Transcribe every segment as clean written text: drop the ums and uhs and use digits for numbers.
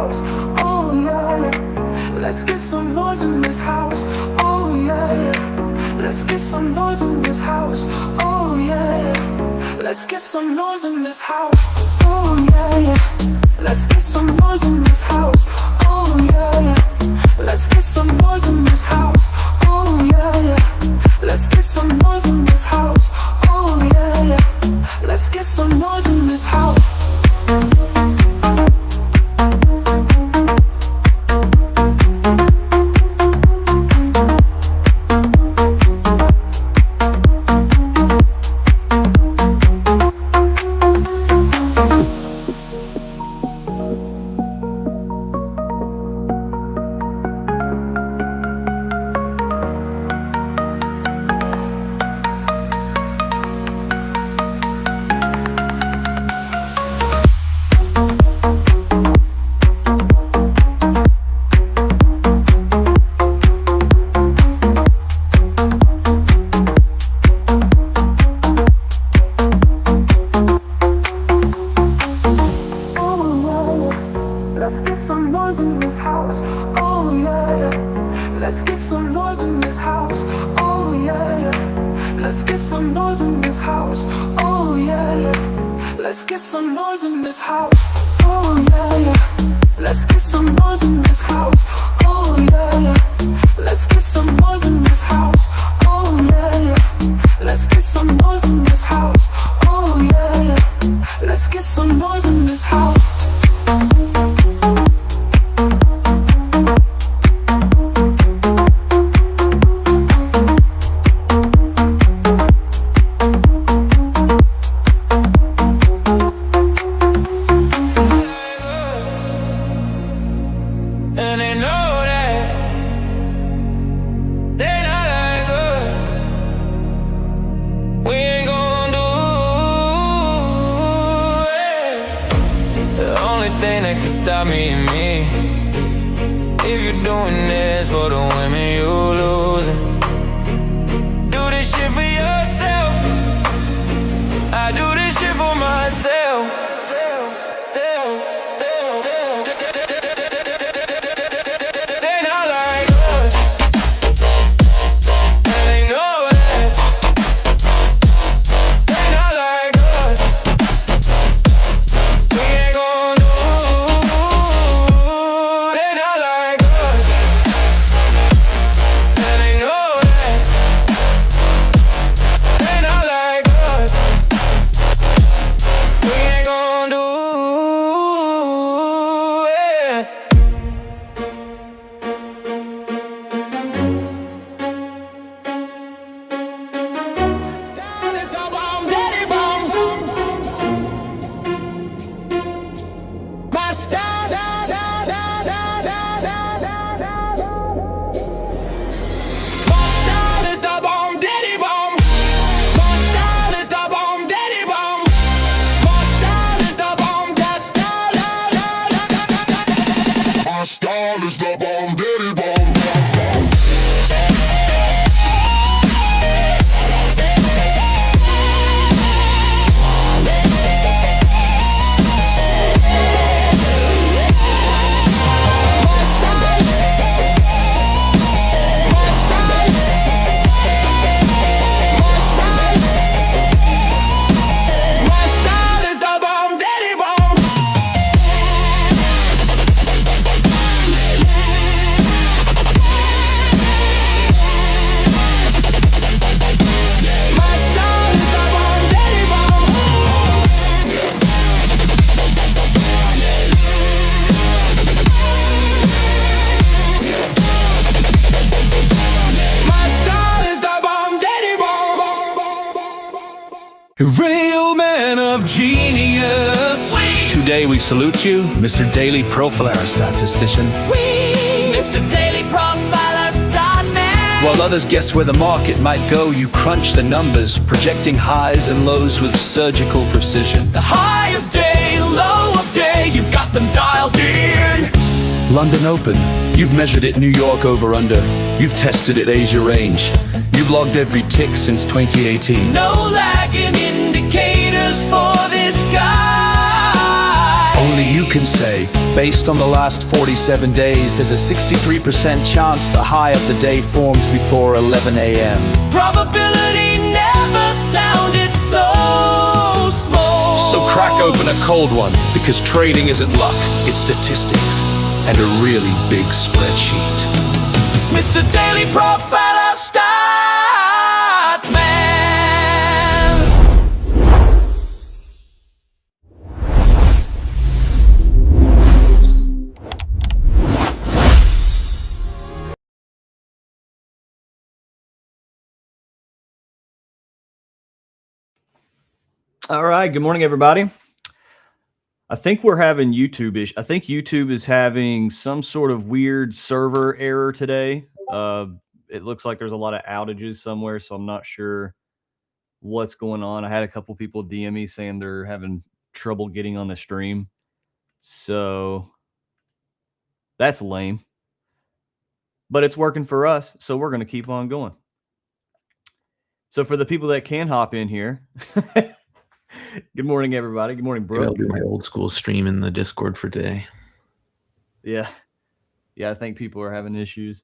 house. Oh yeah, let's get some noise in this house. Oh yeah, let's get some noise in this house. Oh yeah, let's get some noise in this house. Oh yeah, let's get some noise in this house. Oh yeah, let's get some noise in this house. Oh yeah, let's get some noise in this house. Oh yeah, let's get some noise in this house. Let's get some noise in this house. Oh yeah, let's get some noise in this house. Oh yeah, let's get some noise in this house. Oh yeah, let's get some noise in this house. Oh yeah, let's get some noise in this house. Oh yeah, let's get some noise in this house. Oh yeah, let's get some noise in this house. Oh yeah, let's get some noise in this house. And they know that they not like us. We ain't gon' do it. The only thing that can stop me is me. If you're doing this for the women you losing, do this shit for yourself. I do this shit for myself. My style is the bomb, daddy bomb. Real man of genius. Today we salute you, Mr. Daily Profiler Statistician. Mr. Daily Profiler Statman. While others guess where the market might go, you crunch the numbers, projecting highs and lows with surgical precision. The high of day, low of day, you've got them dialed in. London Open, you've measured it New York over under. You've tested it Asia range. You've logged every tick since 2018. No lagging indicators for this guy. Only you can say Based on the last 47 days, there's a 63% chance the high of the day forms before 11 a.m. Probability never sounded so small. So crack open a cold one, because trading isn't luck, it's statistics and a really big spreadsheet. It's Mr. Daily Profiler Statman. All right. Good morning, everybody. I think we're having YouTube-ish. I think YouTube is having some sort of weird server error today. It looks like there's a lot of outages somewhere, so I'm not sure what's going on. I had a couple people DM me saying they're having trouble getting on the stream. So that's lame. But it's working for us, so we're going to keep on going. So for the people that can hop in here, good morning, everybody. Good morning, Brooke. I'll do my old school stream in the Discord for today. Yeah. I think people are having issues.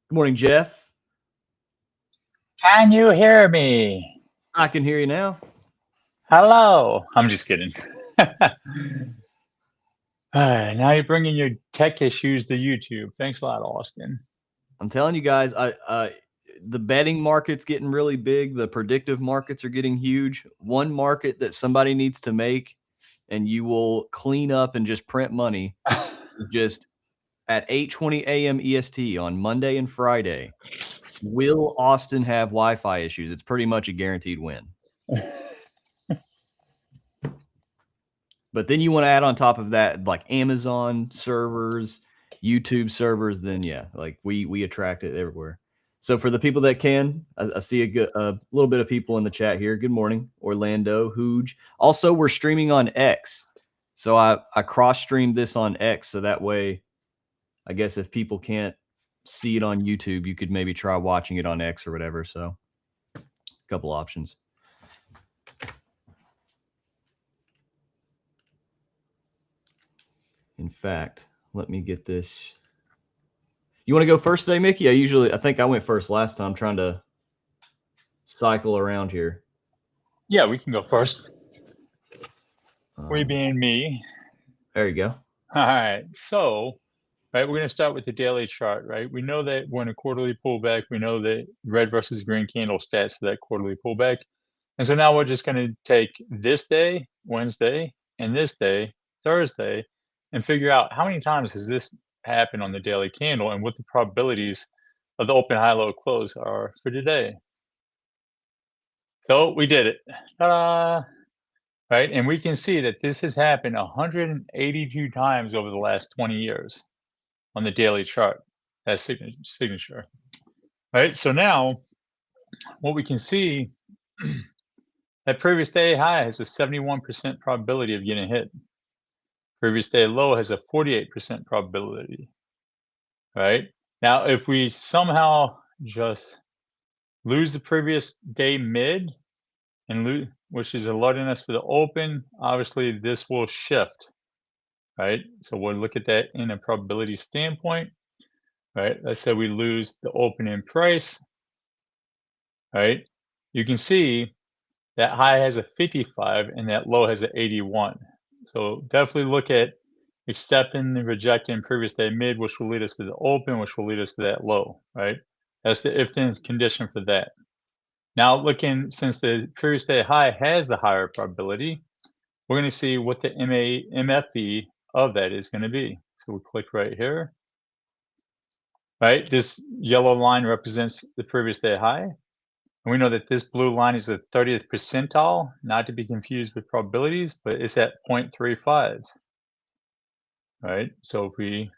Good morning, Jeff. Can you hear me? I can hear you now. Hello. I'm just kidding. Now you're bringing your tech issues to YouTube. Thanks a lot, Austin. I'm telling you guys, the betting market's getting really big. The predictive markets are getting huge. One market that somebody needs to make, and you will clean up and just print money, just at 8:20 a.m. EST on Monday and Friday. Will Austin have Wi-Fi issues? It's pretty much a guaranteed win. But then you want to add on top of that, like Amazon servers, YouTube servers, then yeah, like we attract it everywhere. So for the people that can, I see a little bit of people in the chat here. Good morning, Orlando, Hooge. Also, we're streaming on X. So I cross-streamed this on X, so that way, I guess if people can't see it on YouTube, you could maybe try watching it on X or whatever. So a couple options. In fact, let me get this. You want to go first today, Mickey? I think I went first last time, trying to cycle around here. Yeah, we can go first. We being me. There you go. All right. So, right, we're going to start with the daily chart, right? We know that we're in a quarterly pullback. We know that red versus green candle stats for that quarterly pullback. And so now we're just going to take this day, Wednesday, and this day, Thursday, and figure out how many times has this happened on the daily candle and what the probabilities of the open, high, low, close are for today. So we did it. Ta-da! Right, and we can see that this has happened 182 times over the last 20 years on the daily chart, that signature. Right, so now what we can see, that previous day high has a 71% probability of getting hit. Previous day low has a 48% probability. Right, now if we somehow just lose the previous day mid and lose, which is alerting us for the open, obviously this will shift, right? So we'll look at that in a probability standpoint, right? Let's say we lose the opening price, right? You can see that high has a 55 and that low has an 81. So definitely look at accepting and rejecting previous day mid, which will lead us to the open, which will lead us to that low, right? That's the if-then condition for that. Now looking, since the previous day high has the higher probability, we're going to see what the MFE of that is going to be. So we'll click right here. Right, this yellow line represents the previous day high. And we know that this blue line is the 30th percentile, not to be confused with probabilities, but it's at 0.35. Right, so if we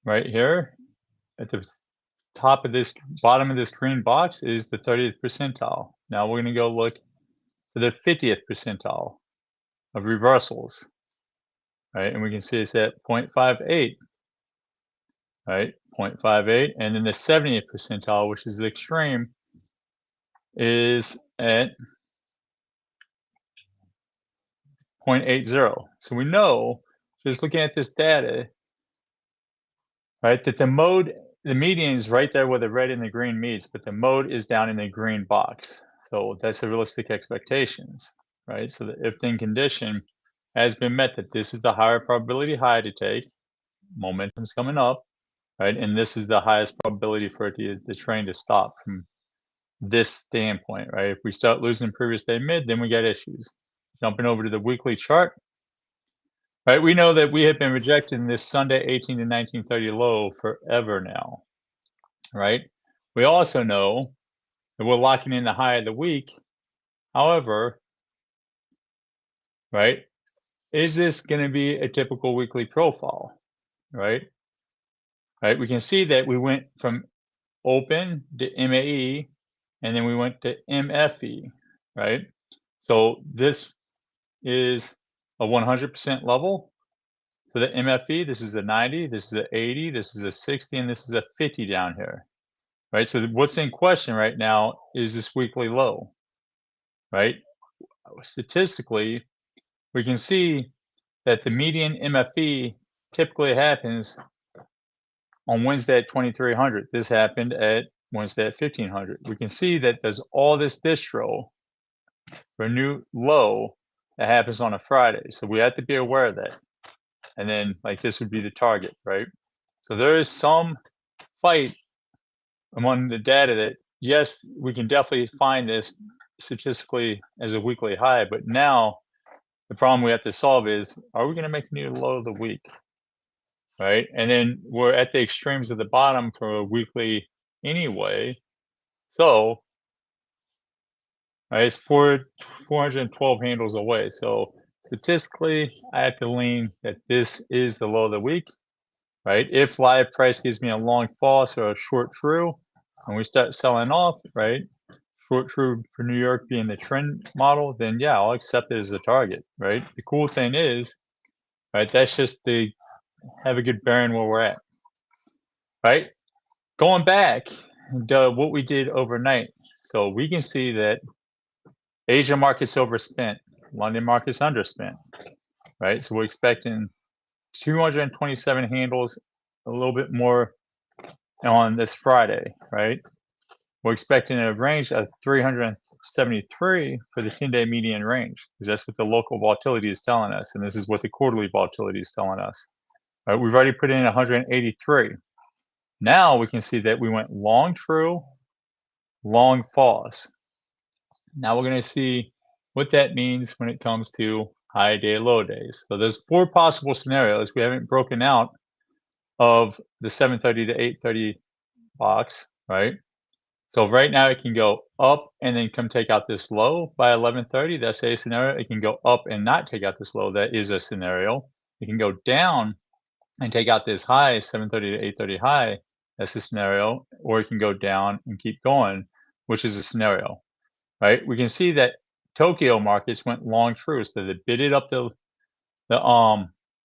right here at the top of this bottom of this green box is the 30th percentile. Now we're going to go look for the 50th percentile of reversals. Right, and we can see it's at 0.58. Right, 0.58, and then the 70th percentile, which is the extreme, is at 0.80. So we know, just looking at this data, right, that the median is right there where the red and the green meets, but the mode is down in the green box. So that's the realistic expectations, right? So the if-then condition has been met, that this is the higher probability high to take, momentum's coming up, right? And this is the highest probability for the train to stop from this standpoint, right? If we start losing previous day mid, then we got issues. Jumping over to the weekly chart, right? We know that we have been rejecting this Sunday 18 to 1930 low forever now, right? We also know that we're locking in the high of the week. However, right, is this going to be a typical weekly profile, right? Right, we can see that we went from open to MAE, and then we went to MFE, right? So this is a 100% level for the MFE. This is a 90, this is a 80, this is a 60, and this is a 50 down here, right? So what's in question right now is this weekly low, right? Statistically, we can see that the median MFE typically happens on Wednesday at 2300. This happened at Wednesday at 1500. We can see that there's all this distro for a new low that happens on a Friday. So we have to be aware of that. And then like this would be the target, right? So there is some fight among the data that, yes, we can definitely find this statistically as a weekly high, but now the problem we have to solve is, are we going to make a new low of the week? Right? And then we're at the extremes of the bottom for a weekly anyway. So, right, it's 412 handles away. So statistically, I have to lean that this is the low of the week, right? If live price gives me a long false or a short true, and we start selling off, right? Short true for New York being the trend model, then yeah, I'll accept it as a target, right? The cool thing is, right, that's just to have a good bearing where we're at, right? Going back to what we did overnight, so we can see that Asia market's overspent, London market's underspent, right? So we're expecting 227 handles, a little bit more on this Friday, right? We're expecting a range of 373 for the 10-day median range, because that's what the local volatility is telling us, and this is what the quarterly volatility is telling us. Right, we've already put in 183. Now we can see that we went long true, long false. Now we're going to see what that means when it comes to high day, low days. So there's 4 possible scenarios. We haven't broken out of the 730 to 830 box, right? So right now it can go up and then come take out this low by 1130. That's a scenario. It can go up and not take out this low. That is a scenario. It can go down and take out this high, 730 to 830 high. That's a scenario. Or it can go down and keep going, which is a scenario, right? We can see that Tokyo markets went long true. So they bidded up the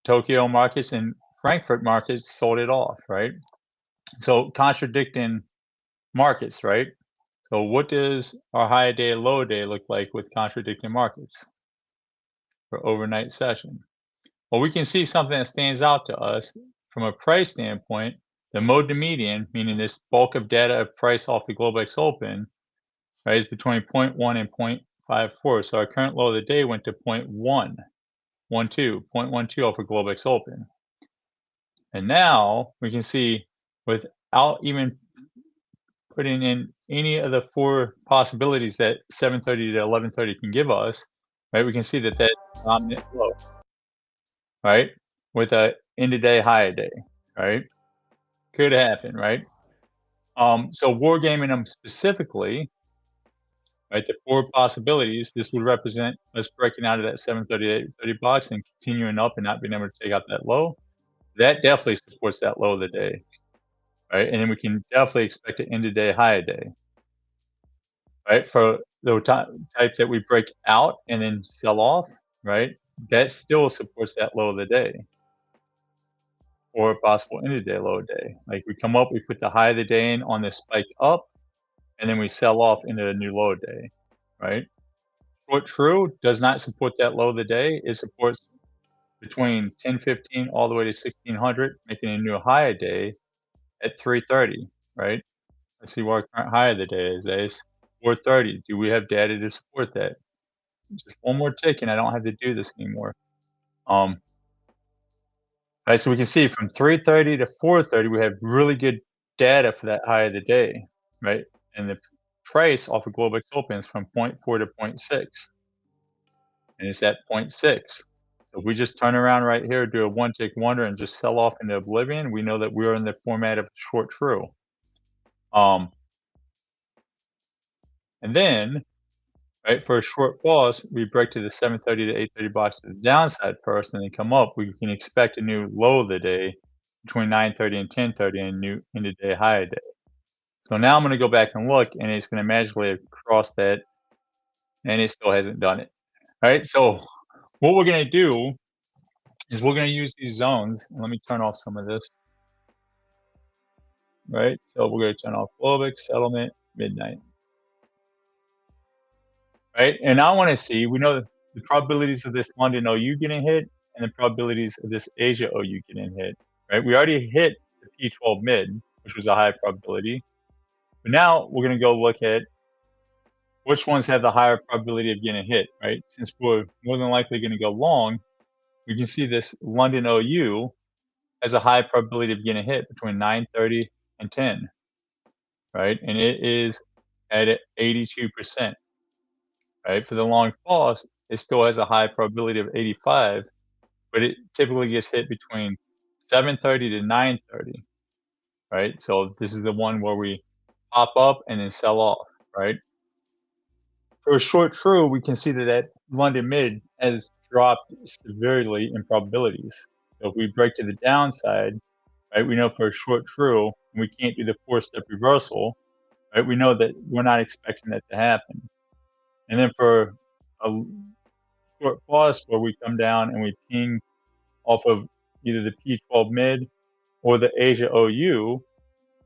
Tokyo markets, and Frankfurt markets sold it off, right? So contradicting markets, right? So what does our high day, low day look like with contradicting markets for overnight session? Well, we can see something that stands out to us from a price standpoint. The mode to median, meaning this bulk of data of price off the Globex Open, right, is between 0.1 and 0.54. So our current low of the day went to 0.112 off of Globex Open. And now we can see, without even putting in any of the 4 possibilities that 730 to 1130 can give us, right, we can see that dominant low, right, with a end-of-day, high-day, right? Could happen, right? So wargaming them specifically, right, the 4 possibilities, this would represent us breaking out of that 730 box and continuing up and not being able to take out that low. That definitely supports that low of the day, right? And then we can definitely expect an end-of-day, high-day, right? For the type that we break out and then sell off, right? That still supports that low of the day, or a possible end-of-day, low day. Like we come up, we put the high of the day in on this spike up, and then we sell off into a new low day, right? Short true does not support that low of the day. It supports between 1015 all the way to 1600, making a new high a day at 330, right? Let's see what our current high of the day is. It's 430. Do we have data to support that? Just one more tick, and I don't have to do this anymore. Right, so we can see from 330 to 430, we have really good data for that high of the day, right? And the price off of Globex opens from 0.4 to 0.6, and it's at 0.6. So if we just turn around right here, do a one tick wonder, and just sell off into oblivion, we know that we are in the format of short true. And then, right, for a short pause, we break to the 730 to 830 box to the downside first, and then come up. We can expect a new low of the day between 930 and 1030, and a new end of day high of day. So now I'm going to go back and look, and it's going to magically cross that, and it still hasn't done it. All right, so what we're going to do is we're going to use these zones. Let me turn off some of this. Right, so we're going to turn off Globex, settlement, midnight. Right, and I want to see, we know the probabilities of this London OU getting hit and the probabilities of this Asia OU getting hit. Right, we already hit the P12 mid, which was a high probability. But now we're going to go look at which ones have the higher probability of getting hit, right? Since we're more than likely going to go long, we can see this London OU has a high probability of getting hit between 9:30 and 10, right? And it is at 82%, right? For the long pause, it still has a high probability of 85, but it typically gets hit between 7:30 to 9:30, right? So this is the one where we pop up and then sell off, right? For a short true, we can see that London mid has dropped severely in probabilities. So if we break to the downside, right, we know for a short true, and we can't do the 4-step reversal, right, we know that we're not expecting that to happen. And then for a short pause where we come down and we ping off of either the P12 mid or the Asia OU,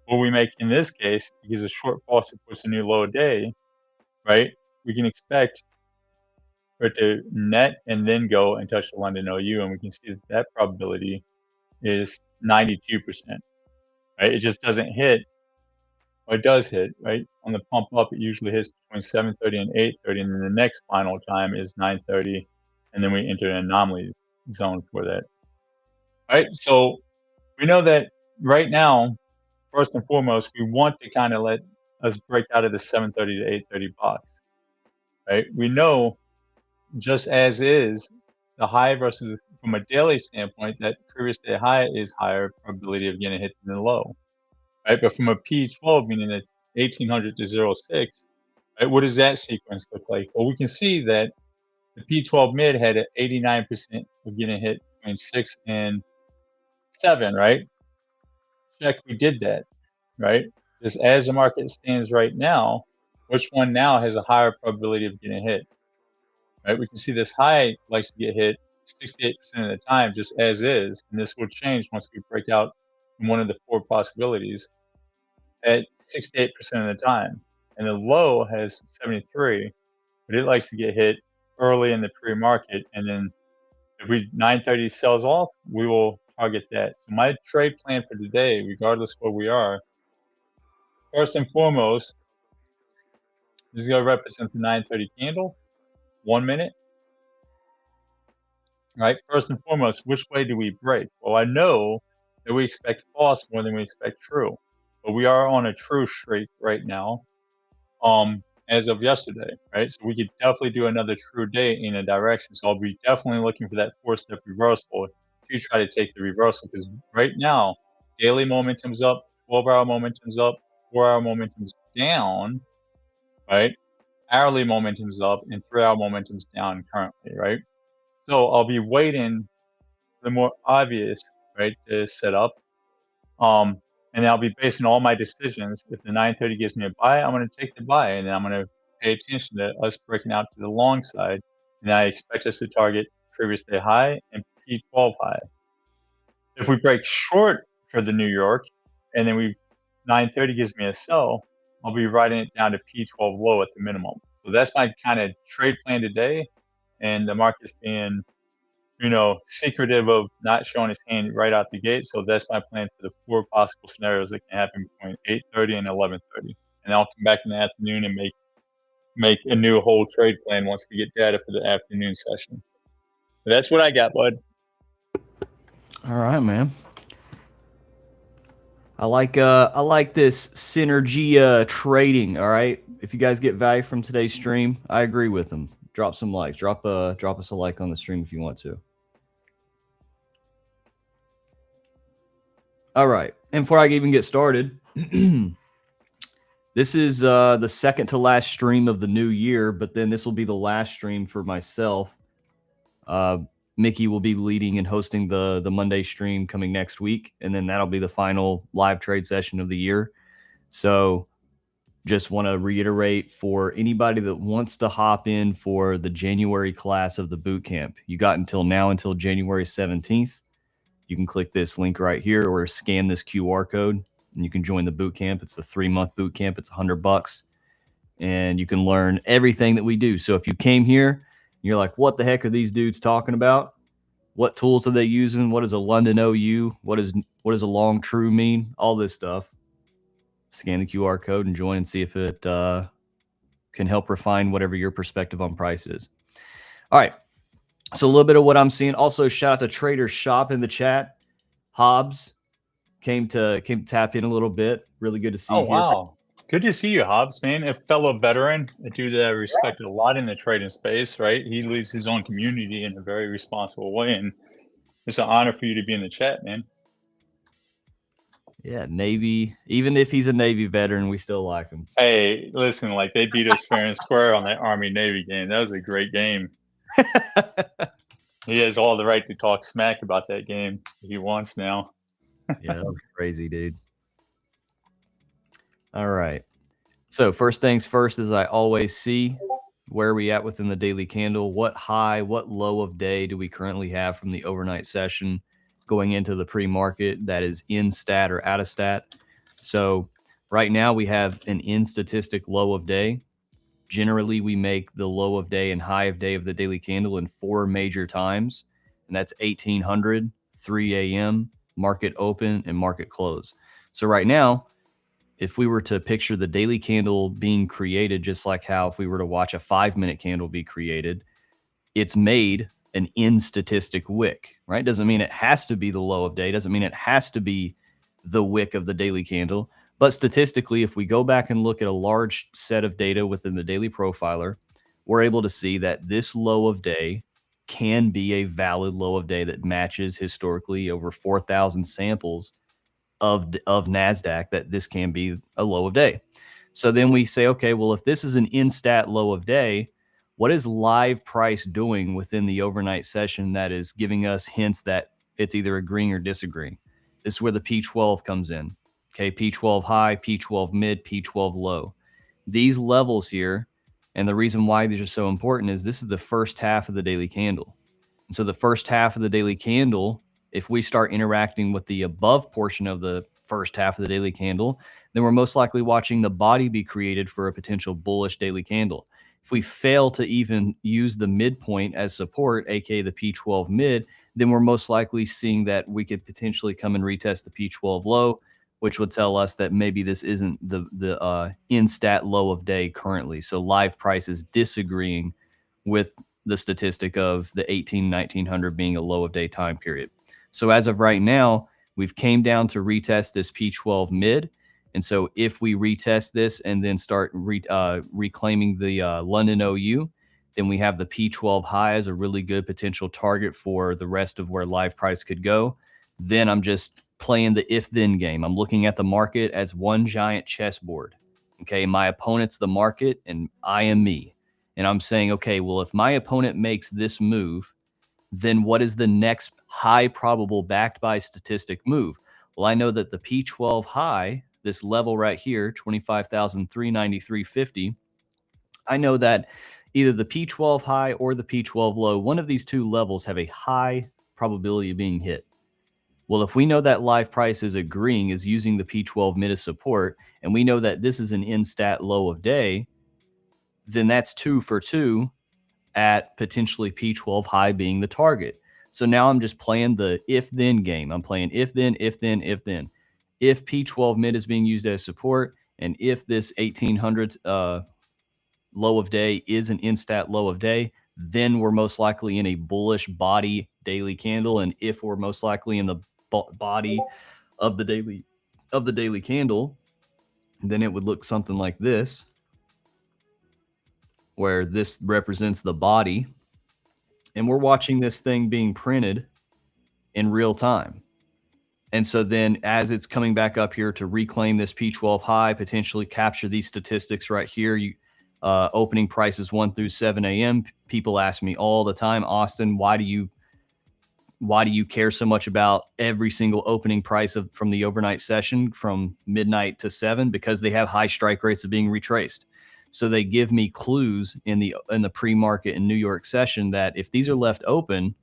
what we make in this case, because a short pause supports a new low day, right, we can expect for it to net and then go and touch the London OU, and we can see that probability is 92%, right? It just doesn't hit, or it does hit, right? On the pump up, it usually hits between 7:30 and 8:30, and then the next final time is 9:30, and then we enter an anomaly zone for that. Right, so we know that right now, first and foremost, we want to kind of let us break out of the 7:30 to 8:30 box, right? We know just as is, the high versus from a daily standpoint, that previous day high is higher probability of getting hit than the low, right? But from a P12, meaning that 1800 to 06, right, what does that sequence look like? Well, we can see that the P12 mid had an 89% of getting hit between 6 and 7, right? Check, we did that, right? Just as the market stands right now, which one now has a higher probability of getting hit? Right, we can see this high likes to get hit 68% of the time just as is, and this will change once we break out from one of the 4 possibilities at 68% of the time. And the low has 73, but it likes to get hit early in the pre-market, and then if 9:30 sells off, we will target that. So my trade plan for today, regardless where we are, first and foremost, this is going to represent the 9:30 candle, 1 minute. Right, first and foremost, which way do we break? Well, I know that we expect false more than we expect true, but we are on a true streak right now, as of yesterday, right? So we could definitely do another true day in a direction. So I'll be definitely looking for that 4-step reversal to try to take the reversal, because right now, daily momentum's up, 12-hour momentum's up, 4-hour momentum's down, right? Hourly momentum's up, and 3-hour momentum's down currently, right? So I'll be waiting for the more obvious, right, to set up. And I'll be basing all my decisions. If the 9:30 gives me a buy, I'm going to take the buy, and then I'm going to pay attention to us breaking out to the long side. And I expect us to target previous day high and P12 high. If we break short for the New York, and then 9:30 gives me a sell, I'll be writing it down to P12 low at the minimum. So that's my kind of trade plan today. And the market's being, secretive of not showing his hand right out the gate. So that's my plan for the 4 possible scenarios that can happen between 8:30 and 11:30. And I'll come back in the afternoon and make a new whole trade plan once we get data for the afternoon session. But that's what I got, bud. All right, man. I like this synergy trading. All right. If you guys get value from today's stream, I agree with them. Drop some likes. Drop us a like on the stream if you want to. All right. And before I even get started, this is the second to last stream of the new year, but then this will be the last stream for myself. Mickey will be leading and hosting the Monday stream coming next week, and then that'll be the final live trade session of the year. So just want to reiterate for anybody that wants to hop in for the January class of the boot camp, you got until now, until January 17th. You can click this link right here or scan this QR code and you can join the boot camp. It's a 3-month boot camp. It's $100 and you can learn everything that we do. So if you came here and you're like, what the heck are these dudes talking about? What tools are they using? What is a London OU? What does a long true mean? All this stuff. Scan the QR code and join and see if it can help refine whatever your perspective on price is. All right. So a little bit of what I'm seeing. Also, shout out to Trader Shop in the chat. Hobbs came to tap in a little bit. Really good to see you here. Wow. Good to see you, Hobbs, man. A fellow veteran, a dude that I respected a lot in the trading space, right? He leads his own community in a very responsible way, and it's an honor for you to be in the chat, man. Yeah, Navy. Even if he's a Navy veteran, we still like him. Hey, listen, like they beat us fair and square on that Army-Navy game. That was a great game. He has all the right to talk smack about that game if he wants now. Yeah, that was crazy, dude. All right. So first things first, as I always see, where are we at within the daily candle? What high, what low of day do we currently have from the overnight session going into the pre-market that is in stat or out of stat? So right now we have an in statistic low of day. Generally, we make the low of day and high of day of the daily candle in 4 major times, and that's 1800, 3 a.m., market open, and market close. So right now, if we were to picture the daily candle being created, just like how if we were to watch a 5-minute candle be created, it's made an in statistic wick, right? Doesn't mean it has to be the low of day. Doesn't mean it has to be the wick of the daily candle. But statistically, if we go back and look at a large set of data within the daily profiler, we're able to see that this low of day can be a valid low of day that matches historically over 4,000 samples of NASDAQ, that this can be a low of day. So then we say, okay, well, if this is an in-stat low of day, what is live price doing within the overnight session that is giving us hints that it's either agreeing or disagreeing? This is where the P12 comes in. Okay, P12 high, P12 mid, P12 low. These levels here, and the reason why these are so important is this is the first half of the daily candle. And so the first half of the daily candle, if we start interacting with the above portion of the first half of the daily candle, then we're most likely watching the body be created for a potential bullish daily candle. If we fail to even use the midpoint as support, aka the P12 mid, then we're most likely seeing that we could potentially come and retest the P12 low, which would tell us that maybe this isn't the in-stat low of day currently. So live price is disagreeing with the statistic of the 1900 being a low of day time period. So as of right now, we've came down to retest this P12 mid. And so if we retest this and then start reclaiming the London OU, then we have the P12 high as a really good potential target for the rest of where live price could go. Then I'm just playing the if-then game. I'm looking at the market as one giant chessboard. Okay, my opponent's the market and I am me. And I'm saying, okay, well, if my opponent makes this move, then what is the next high probable backed by statistic move? Well, I know that the P12 high, this level right here, 25,393.50, I know that either the P12 high or the P12 low, one of these two levels have a high probability of being hit. Well, if we know that live price is agreeing, is using the P12 mid as support, and we know that this is an in-stat low of day, then that's 2 for 2 at potentially P12 high being the target. So now I'm just playing the if-then game. I'm playing if-then, if-then, if-then. If P12 mid is being used as support, and if this 1800 low of day is an instat low of day, then we're most likely in a bullish body daily candle. And if we're most likely in the body of the daily candle, then it would look something like this, where this represents the body, and we're watching this thing being printed in real time. And so then as it's coming back up here to reclaim this P12 high, potentially capture these statistics right here, opening prices 1 through 7 a.m. People ask me all the time, Austin, why do you care so much about every single opening price from the overnight session from midnight to 7? Because they have high strike rates of being retraced. So they give me clues in the pre-market in New York session that if these are left open,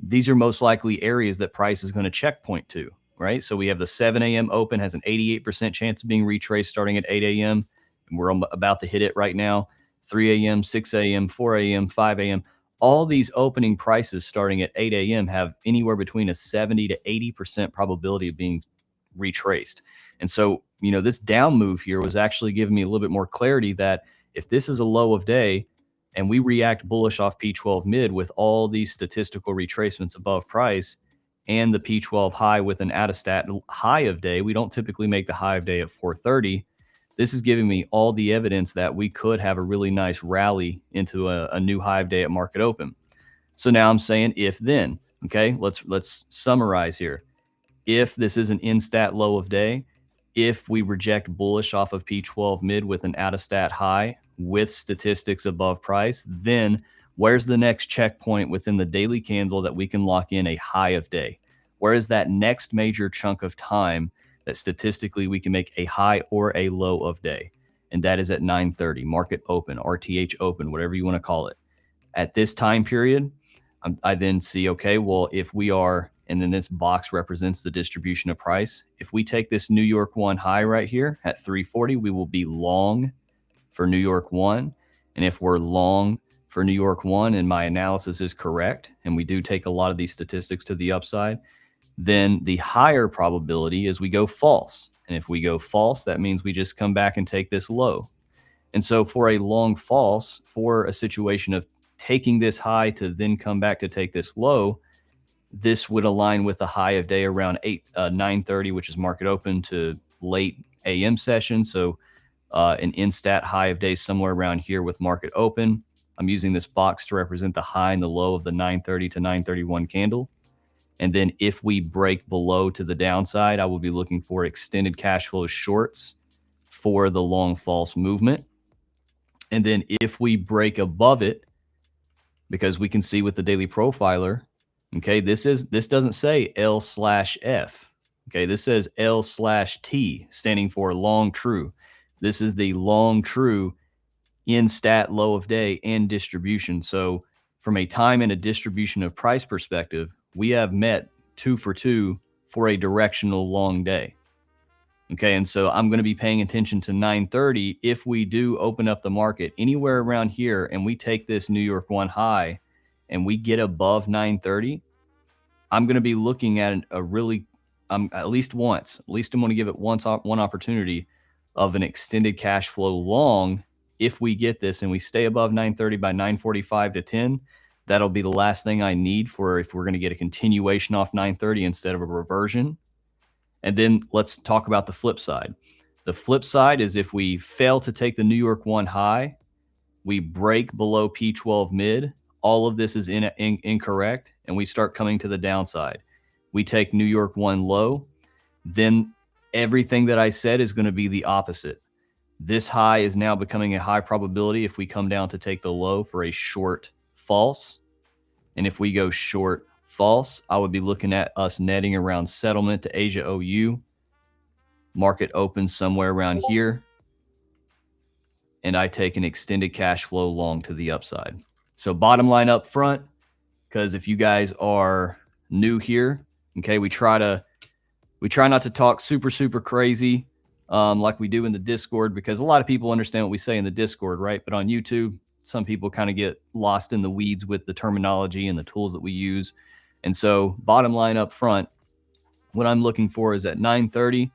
these are most likely areas that price is going to checkpoint to, right? So we have the 7 a.m. open has an 88% chance of being retraced starting at 8 a.m. And we're about to hit it right now. 3 a.m., 6 a.m., 4 a.m., 5 a.m. All these opening prices starting at 8 a.m. have anywhere between a 70 to 80% probability of being retraced. And so, this down move here was actually giving me a little bit more clarity that if this is a low of day, and we react bullish off P12 mid with all these statistical retracements above price and the P12 high with an out-of-stat high of day, we don't typically make the high of day at 430. This is giving me all the evidence that we could have a really nice rally into a new high of day at market open. So now I'm saying if then, okay, let's summarize here. If this is an in-stat low of day, if we reject bullish off of P12 mid with an out-of-stat high, with statistics above price, then where's the next checkpoint within the daily candle that we can lock in a high of day? Where is that next major chunk of time that statistically we can make a high or a low of day? And that is at 9:30, market open, RTH open, whatever you want to call it. At this time period, I then see, okay, well, if we are, and then this box represents the distribution of price. If we take this New York 1 high right here at 340, we will be long for New York 1. And if we're long for New York 1 and my analysis is correct, and we do take a lot of these statistics to the upside, then the higher probability is we go false. And if we go false, that means we just come back and take this low. And so for a long false, for a situation of taking this high to then come back to take this low, this would align with a high of day around 9:30, which is market open to late AM session. So an in-stat high of day somewhere around here with market open. I'm using this box to represent the high and the low of the 9:30 to 9:31 candle. And then if we break below to the downside, I will be looking for extended cash flow shorts for the long false movement. And then if we break above it, because we can see with the daily profiler, okay, this doesn't say L/F. Okay, this says L/T, standing for long true. This is the long true in stat low of day and distribution. So from a time and a distribution of price perspective, we have met 2 for 2 for a directional long day. Okay, and so I'm going to be paying attention to 9:30. If we do open up the market anywhere around here and we take this New York 1 high and we get above 9:30, I'm going to be looking at a really, at least I'm going to give it one opportunity of an extended cash flow long. If we get this and we stay above 9:30 by 9:45 to 10, that'll be the last thing I need for if we're going to get a continuation off 9:30 instead of a reversion. And then let's talk about the flip side. The flip side is if we fail to take the New York 1 high, we break below P12 mid, all of this is incorrect, and we start coming to the downside. We take New York 1 low, then everything that I said is going to be the opposite. This high is now becoming a high probability if we come down to take the low for a short false. And if we go short false, I would be looking at us netting around settlement to Asia OU. Market opens somewhere around here. And I take an extended cash flow long to the upside. So bottom line up front, because if you guys are new here, okay, we try not to talk super crazy. like we do in the Discord, because a lot of people understand what we say in the Discord, right? But on YouTube, some people kind of get lost in the weeds with the terminology and the tools that we use. And so bottom line up front, what I'm looking for is at 930,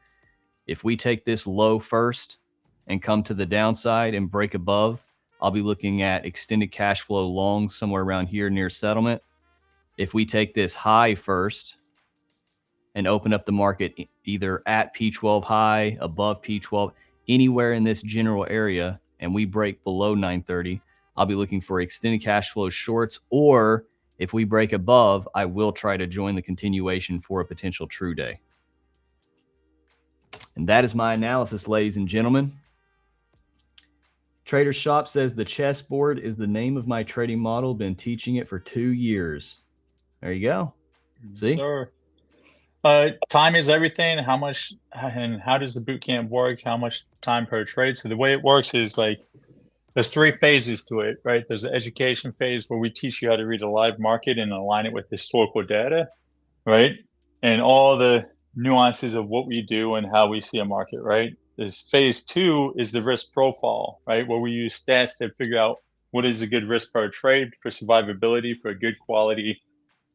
if we take this low first and come to the downside and break above, I'll be looking at extended cash flow long somewhere around here near settlement. If we take this high first and open up the market either at P12 high, above P12, anywhere in this general area, and we break below 930, I'll be looking for extended cash flow shorts, or if we break above, I will try to join the continuation for a potential true day. And that is my analysis, ladies and gentlemen. Trader Shop says the chessboard is the name of my trading model. Been teaching it for 2 years. There you go. See? Sir. Time is everything. How much and how does the boot camp work? How much time per trade? So the way it works is like there's 3 phases to it, right? There's the education phase where we teach you how to read a live market and align it with historical data, right? And all the nuances of what we do and how we see a market, right? This phase 2 is the risk profile, right? Where we use stats to figure out what is a good risk per trade for survivability, for a good quality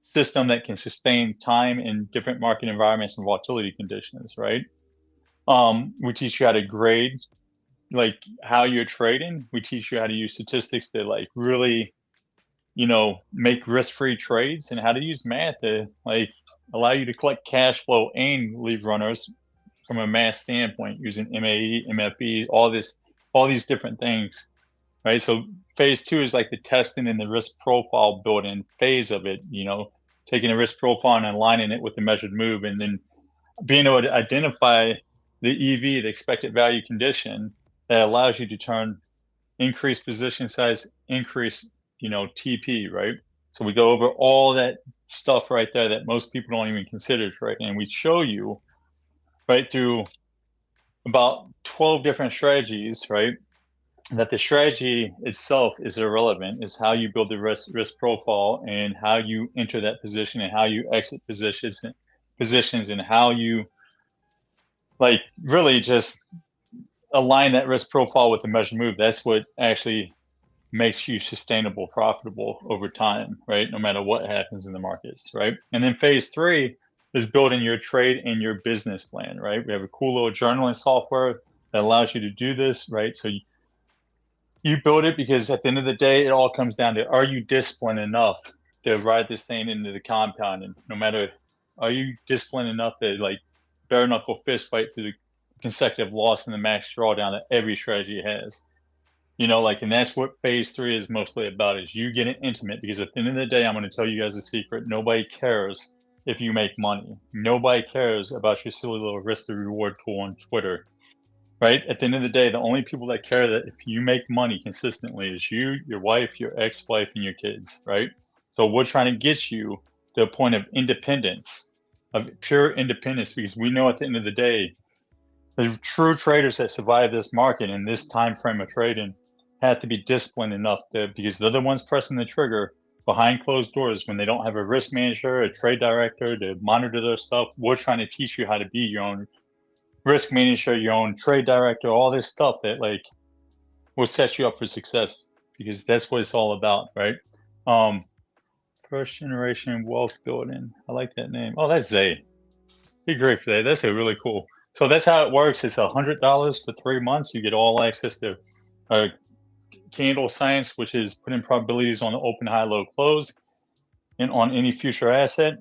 system that can sustain time in different market environments and volatility conditions, right? We teach you how to grade, like how you're trading. We teach you how to use statistics to like really, make risk-free trades, and how to use math to like allow you to collect cash flow and leave runners from a math standpoint using MAE, MFE, all these different things, right? So phase 2 is like the testing and the risk profile building phase of it, taking a risk profile and aligning it with the measured move, and then being able to identify the EV, the expected value condition, that allows you to turn increased position size, increase, TP, right? So we go over all that stuff right there that most people don't even consider, right? And we show you right through about 12 different strategies, right? That the strategy itself is irrelevant. It's how you build the risk profile and how you enter that position and how you exit positions and how you like really just align that risk profile with the measured move. That's what actually makes you sustainable, profitable over time, right? No matter what happens in the markets, right? And then phase 3 is building your trade and your business plan, right? We have a cool little journaling software that allows you to do this, right? So you build it because at the end of the day, it all comes down to, are you disciplined enough to ride this thing into the compound? And no matter, are you disciplined enough to like bare knuckle fist fight through the consecutive loss and the max drawdown that every strategy has? And that's what phase 3 is mostly about, is you getting intimate, because at the end of the day, I'm going to tell you guys a secret. Nobody cares if you make money. Nobody cares about your silly little risk to reward tool on Twitter, right? At the end of the day, the only people that care that if you make money consistently is you, your wife, your ex-wife, and your kids, right? So we're trying to get you to a point of independence, of pure independence, because we know at the end of the day, the true traders that survive this market in this time frame of trading have to be disciplined enough because they're the ones pressing the trigger behind closed doors when they don't have a risk manager, a trade director to monitor their stuff. We're trying to teach you how to be your own risk manager, your own trade director, all this stuff that like will set you up for success, because that's what it's all about, right? First generation wealth building. I like that name. Oh, that's Zay. Be great for that. That's a really cool. So that's how it works. It's $100 for 3 months. You get all access to candle science, which is putting probabilities on the open, high, low, close, and on any future asset,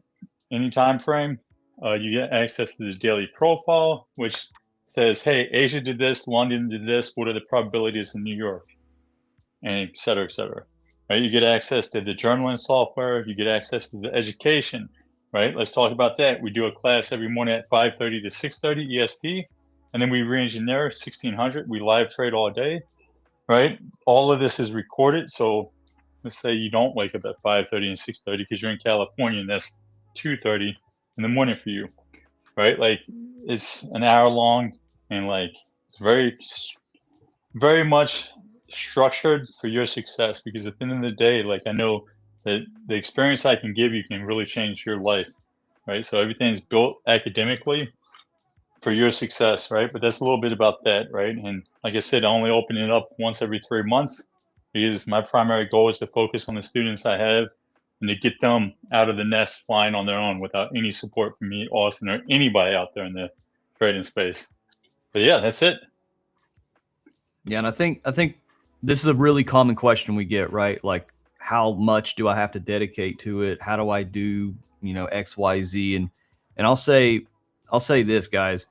any time frame. You get access to the daily profile, which says, hey, Asia did this, London did this, what are the probabilities in New York, and et cetera, et cetera. Right? You get access to the journaling software, you get access to the education, right? Let's talk about that. We do a class every morning at 5:30 to 6:30 EST, and then we re-engineer 1600. We live trade all day, right? All of this is recorded. So let's say you don't wake up at 5:30 and 6:30 because you're in California and that's 2:30 in the morning for you, right? Like it's an hour long, and like it's very much structured for your success, because at the end of the day, like I know that the experience I can give you can really change your life, right? So everything's built academically, for your success, right? But that's a little bit about that, right? And like I said, I only open it up once every 3 months because my primary goal is to focus on the students I have and to get them out of the nest flying on their own without any support from me, Austin, or anybody out there in the trading space. But yeah, that's it. Yeah, and I think this is a really common question we get, right? Like, how much do I have to dedicate to it? How do I do, X, Y, Z? And I'll say this, guys.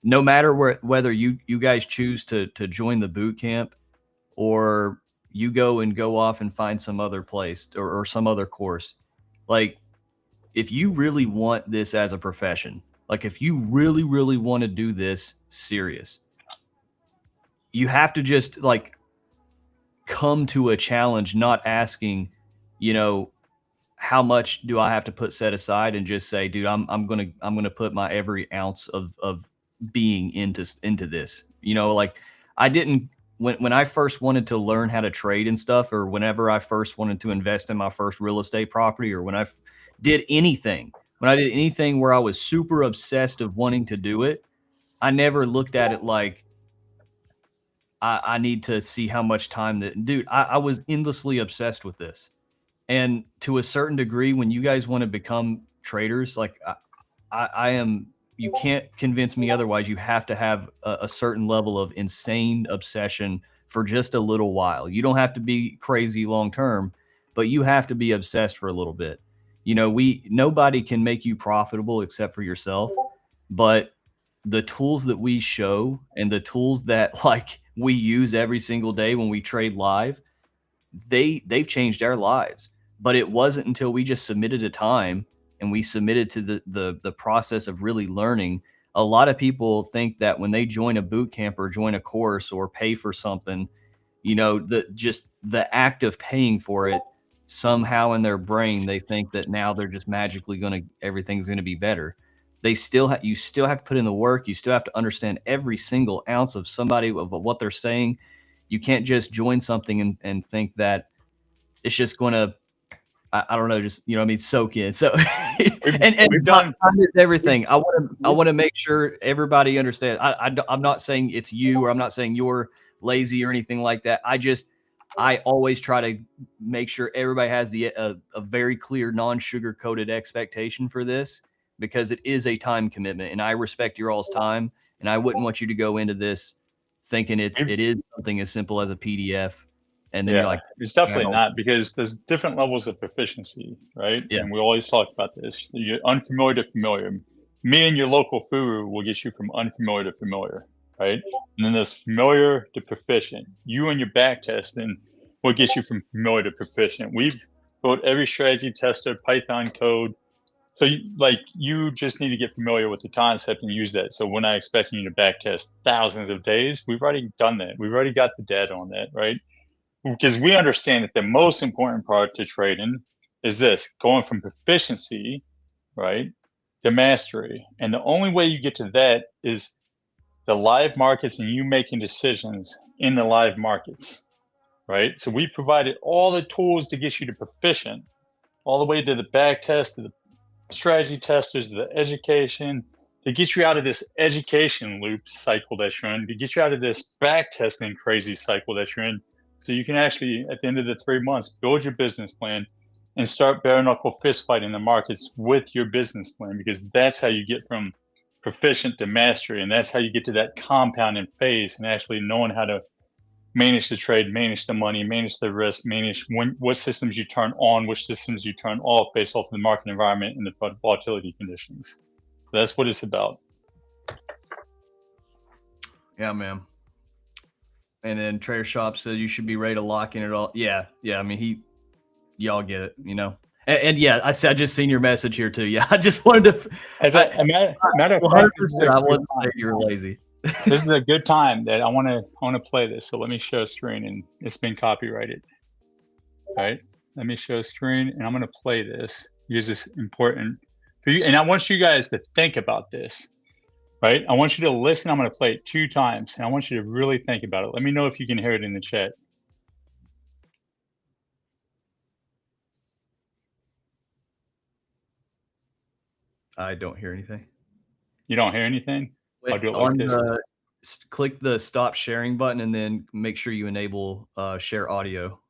No matter whether you guys choose to join the boot camp or you go off and find some other place or some other course, like, if you really want this as a profession, like if you really, really want to do this serious, you have to just like come to a challenge, not asking, how much do I have to put set aside, and just say, dude, I'm gonna put my every ounce of being into this. Like, I didn't, when I first wanted to learn how to trade and stuff, or whenever I first wanted to invest in my first real estate property, or when I did anything, where I was super obsessed of wanting to do it, I never looked at it like I need to see how much time that, dude, I was endlessly obsessed with this. And to a certain degree, when you guys want to become traders, like I am, you can't convince me otherwise. You have to have a certain level of insane obsession for just a little while. You don't have to be crazy long term, but you have to be obsessed for a little bit. Nobody can make you profitable except for yourself. But the tools that we show and the tools that like we use every single day when we trade live, they've changed our lives. But it wasn't until we just submitted a time and we submitted to the process of really learning. A lot of people think that when they join a boot camp or join a course or pay for something, the act of paying for it, somehow in their brain they think that now they're just magically everything's gonna be better. You still have to put in the work. You still have to understand every single ounce of what they're saying. You can't just join something and think that it's just going to, I don't know, just, what I mean, soak in. So, and we've done time is everything. I want to make sure everybody understands. I'm not saying it's you, or I'm not saying you're lazy or anything like that. I always try to make sure everybody has a very clear, non-sugar coated expectation for this, because it is a time commitment, and I respect your all's time, and I wouldn't want you to go into this thinking it is something as simple as a PDF, and then you're like, it's definitely not, because there's different levels of proficiency, right? Yeah. And we always talk about this. You're unfamiliar to familiar. Me and your local guru will get you from unfamiliar to familiar, right? And then there's familiar to proficient. You and your back testing will get you from familiar to proficient. We've built every strategy tester, Python code. So you just need to get familiar with the concept and use that. So we're not expecting you to back test thousands of days. We've already done that. We've already got the data on that, right? Because we understand that the most important part to trading is this, going from proficiency, right, to mastery. And the only way you get to that is the live markets and you making decisions in the live markets, right? So we provided all the tools to get you to proficient, all the way to the back test, to the strategy testers, the education, to get you out of this education loop cycle that you're in, to get you out of this back testing crazy cycle that you're in, so you can actually, at the end of the 3 months, build your business plan and start bare knuckle fist fighting the markets with your business plan, because that's how you get from proficient to mastery, and that's how you get to that compounding phase and actually knowing how to manage the trade, manage the money, manage the risk, manage what systems you turn on, which systems you turn off based off of the market environment and the volatility conditions. That's what it's about. Yeah, man. And then Trader Shop says you should be ready to lock in it all. Yeah. I mean, y'all get it, And yeah, I just seen your message here too. Yeah, I just wanted to. As a matter of fact, I wasn't saying you were lazy. This is a good time that I want to play this. So let me show a screen, and it's been copyrighted. All right, let me show a screen, and I'm going to play this because it's important for you. And I want you guys to think about this, right? I want you to listen. I'm going to play it 2 times, and I want you to really think about it. Let me know if you can hear it in the chat. I don't hear anything. You don't hear anything? I'll do it like On this. the click the stop sharing button and then make sure you enable share audio.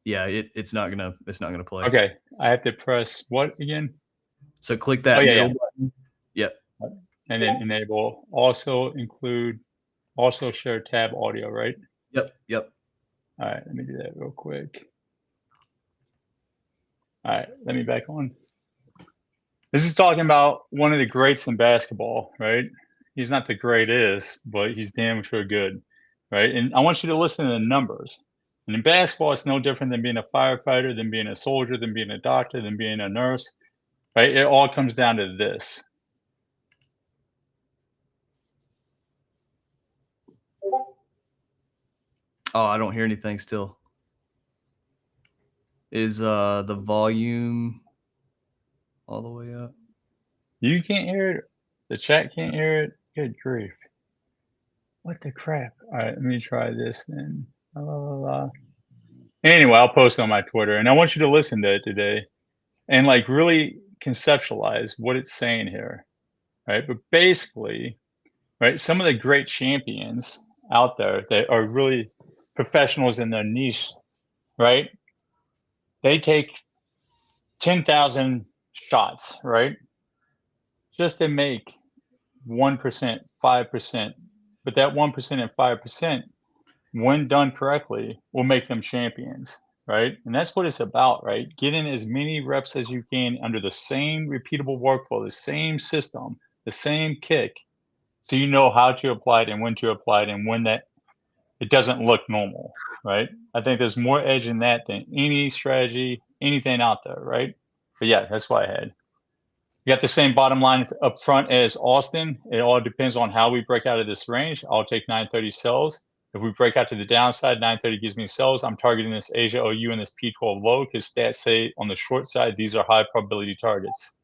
Yeah, it's not gonna play. Okay, I have to press what again? So click Oh, that yeah, middle yeah. button. Yep. And then enable also also share tab audio, right? Yep. Yep. All right, let me do that real quick. All right, let me back on. This is talking about one of the greats in basketball, right? He's not the greatest, but he's damn sure good, right? And I want you to listen to the numbers. And in basketball, it's no different than being a firefighter, than being a soldier, than being a doctor, than being a nurse, right? It all comes down to this. Oh, I don't hear anything still. Is the volume all the way up? You can't hear it. The chat can't hear it. Good grief. What the crap? All right, let me try this then. La, la, la, la. Anyway, I'll post it on my Twitter, and I want you to listen to it today and like really conceptualize what it's saying here, right? But basically, right, some of the great champions out there that are really professionals in their niche, right? They take 10,000 shots, right? Just to make 1%, 5%. But that 1% and 5%, when done correctly, will make them champions, right? And that's what it's about, right? Getting as many reps as you can under the same repeatable workflow, the same system, the same kick, so you know how to apply it and when to apply it and when that it doesn't look normal, right? I think there's more edge in that than any strategy, anything out there, right? But yeah, that's what I had. You got the same bottom line up front as Austin. It all depends on how we break out of this range. I'll take 930 sells. If we break out to the downside, 930 gives me sells. I'm targeting this Asia OU and this P12 low because stats say on the short side, these are high probability targets,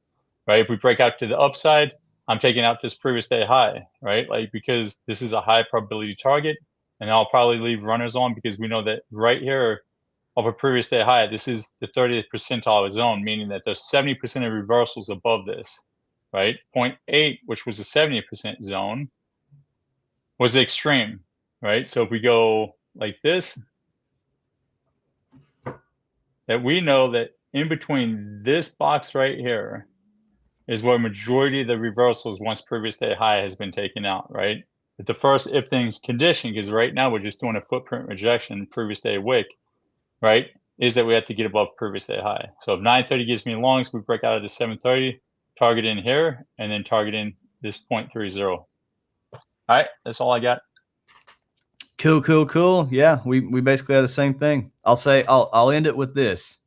right? If we break out to the upside, I'm taking out this previous day high, right? Like, because this is a high probability target, and I'll probably leave runners on because we know that right here of a previous day high, this is the 30th percentile zone, meaning that there's 70% of reversals above this, right? 0.8, which was the 70% zone, was the extreme, right? So if we go like this, that we know that in between this box right here is where majority of the reversals once previous day high has been taken out, right? But the first if things condition, because right now we're just doing a footprint rejection, previous day wick, right, is that we have to get above previous day high. So if 930 gives me longs, we break out of the 730, target in here, and then target in this 0.30. All right, that's all I got. Cool. Yeah, we basically have the same thing. I'll end it with this.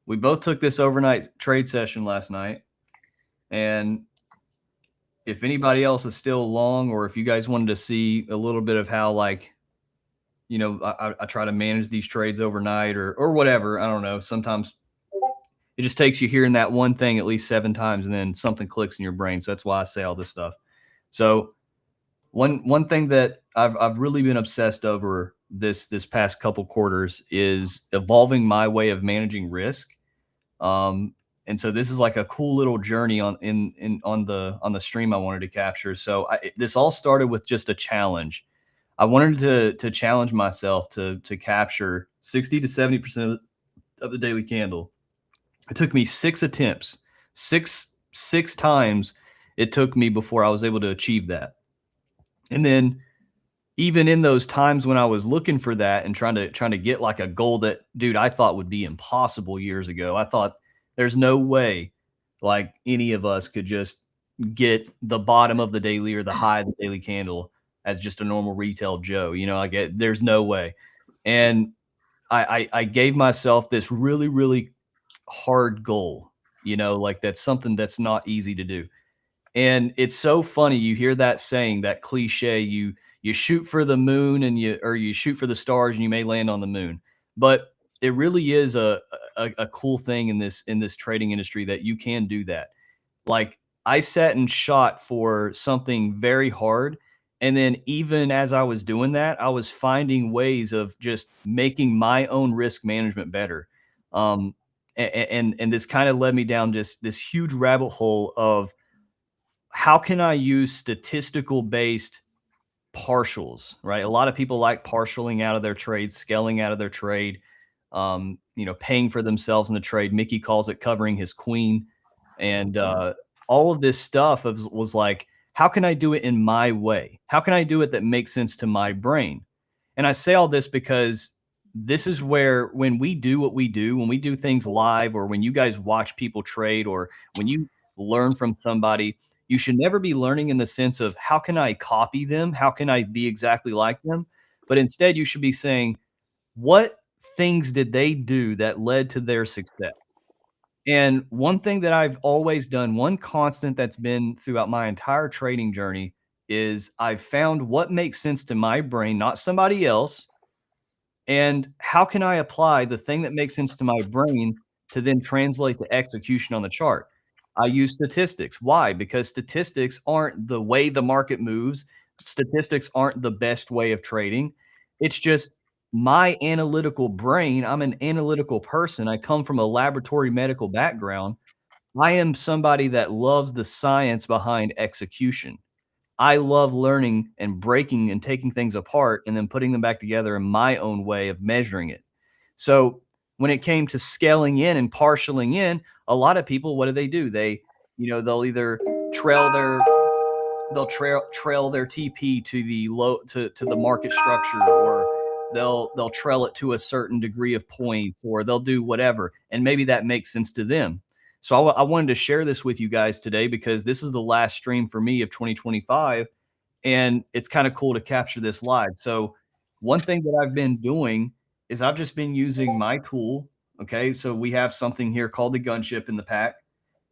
We both took this overnight trade session last night, and if anybody else is still long, or if you guys wanted to see a little bit of how, like, you know, I try to manage these trades overnight or whatever. I don't know. Sometimes it just takes you hearing that one thing at least 7 times, and then something clicks in your brain. So that's why I say all this stuff. So one thing that I've really been obsessed over this past couple quarters is evolving my way of managing risk. And so this is like a cool little journey on the stream I wanted to capture. So this all started with just a challenge. I wanted to challenge myself to capture 60 to 70% of the daily candle. It took me 6 attempts, six times it took me before I was able to achieve that. And then even in those times when I was looking for that and trying to get like a goal that, dude, I thought would be impossible years ago. I thought there's no way like any of us could just get the bottom of the daily or the high of the daily candle as just a normal retail Joe, you know, like there's no way. And I gave myself this really, really hard goal, you know, like that's something that's not easy to do. And it's so funny. You hear that saying, that cliche, you shoot for the moon and you shoot for the stars and you may land on the moon. But it really is a cool thing in this trading industry that you can do that. Like I sat and shot for something very hard. And then even as I was doing that, I was finding ways of just making my own risk management better. And this kind of led me down just this huge rabbit hole of how can I use statistical based partials, right? A lot of people like partialing out of their trade, scaling out of their trade, paying for themselves in the trade. Mickey calls it covering his queen. And all of this stuff was like, how can I do it in my way? How can I do it that makes sense to my brain? And I say all this because this is where, when we do what we do, when we do things live, or when you guys watch people trade, or when you learn from somebody, you should never be learning in the sense of how can I copy them? How can I be exactly like them? But instead, you should be saying, what things did they do that led to their success? And one thing that I've always done, one constant that's been throughout my entire trading journey, is I've found what makes sense to my brain, not somebody else, and how can I apply the thing that makes sense to my brain to then translate to execution on the chart? I use statistics. Why? Because statistics aren't the way the market moves. Statistics aren't the best way of trading. It's just my analytical brain. I'm an analytical person. I come from a laboratory medical background. I am somebody that loves the science behind execution. I love learning and breaking and taking things apart and then putting them back together in my own way of measuring it. So when it came to scaling in and partialing in, a lot of people, what do? They'll either trail their trail their TP to the low to the market structure, or they'll trail it to a certain degree of points, or they'll do whatever, and maybe that makes sense to them. So I wanted to share this with you guys today because this is the last stream for me of 2025, and it's kind of cool to capture this live. So one thing that I've been doing is I've just been using my tool. Okay, so we have something here called the gunship in the pack,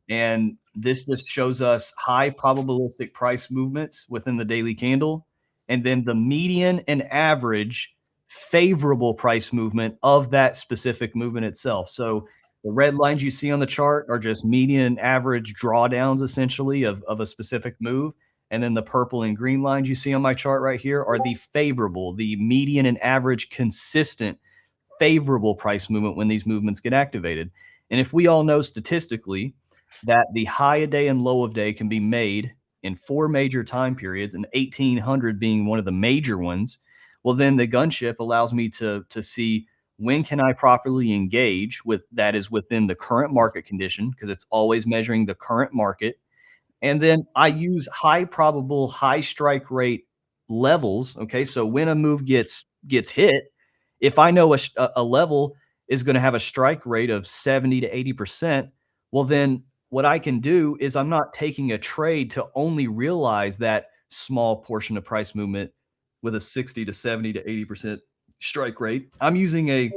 and this just shows us high probabilistic price movements within the daily candle, and then the median and average favorable price movement of that specific movement itself. So the red lines you see on the chart are just median and average drawdowns, essentially, of a specific move. And then the purple and green lines you see on my chart right here are the favorable, the median and average consistent favorable price movement when these movements get activated. And if we all know statistically that the high a day and low of day can be made in 4 major time periods, and 1800 being one of the major ones, well, then the gunship allows me to see when can I properly engage with that is within the current market condition, because it's always measuring the current market. And then I use high probable, high strike rate levels. Okay, so when a move gets hit, if I know a level is going to have a strike rate of 70 to 80%, well, then what I can do is I'm not taking a trade to only realize that small portion of price movement with a 60 to 70 to 80% strike rate. I'm using a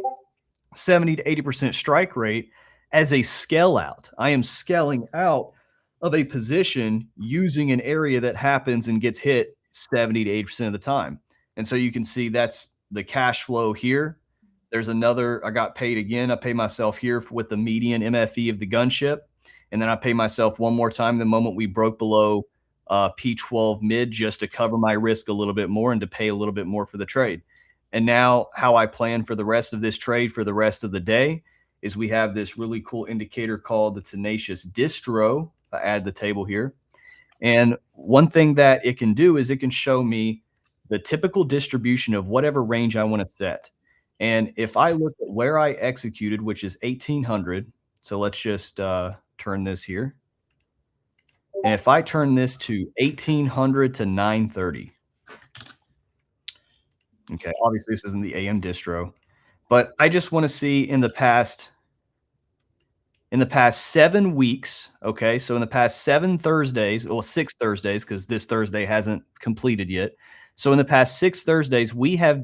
70 to 80% strike rate as a scale out. I am scaling out of a position using an area that happens and gets hit 70 to 80% of the time. And so you can see that's the cash flow here. There's another, I got paid again. I pay myself here with the median MFE of the gunship. And then I pay myself one more time the moment we broke below P12 mid, just to cover my risk a little bit more and to pay a little bit more for the trade. And now how I plan for the rest of this trade for the rest of the day is we have this really cool indicator called the tenacious distro. I add the table here. And one thing that it can do is it can show me the typical distribution of whatever range I want to set. And if I look at where I executed, which is 1800, so let's just turn this here. And if I turn this to 1800 to 930, okay, obviously this isn't the AM distro, but I just want to see in the past 7 weeks, okay, so in the past 7 Thursdays, or 6 Thursdays, because this Thursday hasn't completed yet. So in the past 6 Thursdays, we have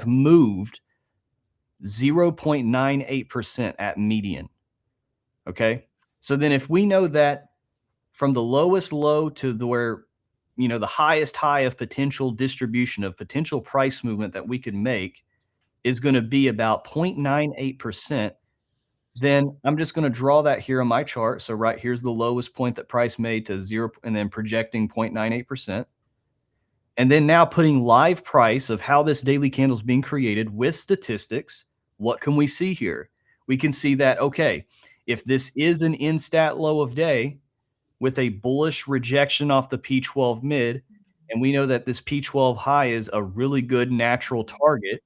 moved 0.98% at median. Okay. So then if we know that from the lowest low to the highest high of potential distribution of potential price movement that we can make is going to be about 0.98%, then I'm just going to draw that here on my chart. So right here's the lowest point that price made to 0, and then projecting 0.98%. And then now putting live price of how this daily candle is being created with statistics. What can we see here? We can see that, okay, if this is an in-stat low of day, with a bullish rejection off the P12 mid, and we know that this P12 high is a really good natural target,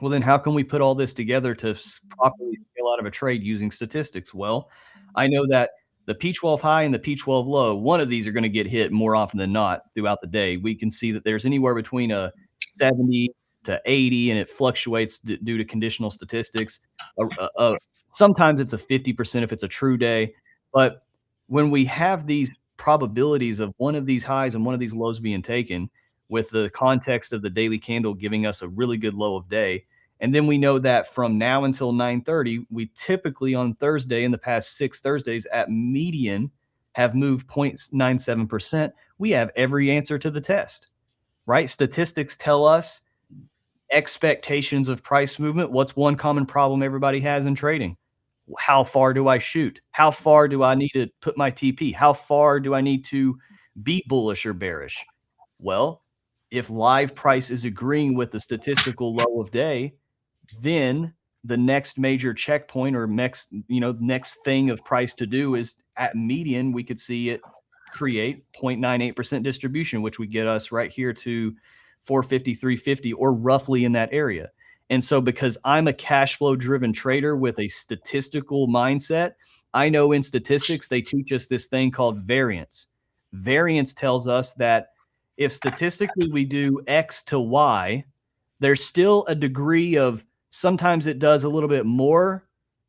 well, then how can we put all this together to properly scale out of a trade using statistics? Well, I know that the P12 high and the P12 low, one of these are going to get hit more often than not throughout the day. We can see that there's anywhere between a 70 to 80, and it fluctuates due to conditional statistics. Sometimes it's a 50% if it's a true day. But when we have these probabilities of one of these highs and one of these lows being taken, with the context of the daily candle giving us a really good low of day. And then we know that from now until 9:30, we typically on Thursday, in the past 6 Thursdays at median, have moved 0.97%. We have every answer to the test, right? Statistics tell us expectations of price movement. What's one common problem everybody has in trading? How far do I shoot? How far do I need to put my TP? How far do I need to be bullish or bearish? Well, if live price is agreeing with the statistical low of day, then the next major checkpoint or next thing of price to do is at median, we could see it create 0.98% distribution, which would get us right here to 450, 350, or roughly in that area. And so because I'm a cash flow driven trader with a statistical mindset, I know in statistics, they teach us this thing called variance. Variance tells us that if statistically we do X to Y, there's still a degree of sometimes it does a little bit more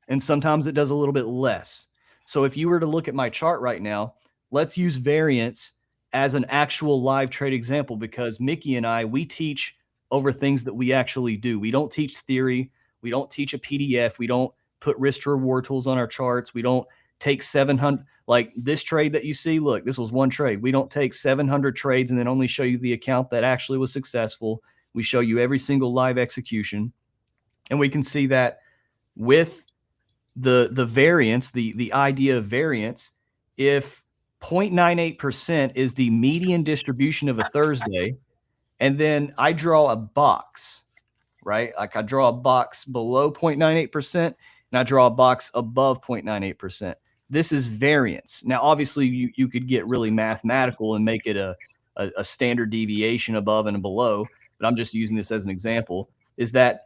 and sometimes it does a little bit less. So if you were to look at my chart right now, let's use variance as an actual live trade example, because Mickey and I, we teach over things that we actually do. We don't teach theory. We don't teach a PDF. We don't put risk to reward tools on our charts. We don't take 700, like this trade that you see, look, this was one trade. We don't take 700 trades and then only show you the account that actually was successful. We show you every single live execution. And we can see that with the variance, the idea of variance, if 0.98% is the median distribution of a Thursday, and then I draw a box, right? Like I draw a box below 0.98% and I draw a box above 0.98%. This is variance. Now, obviously, you could get really mathematical and make it a standard deviation above and below, but I'm just using this as an example, is that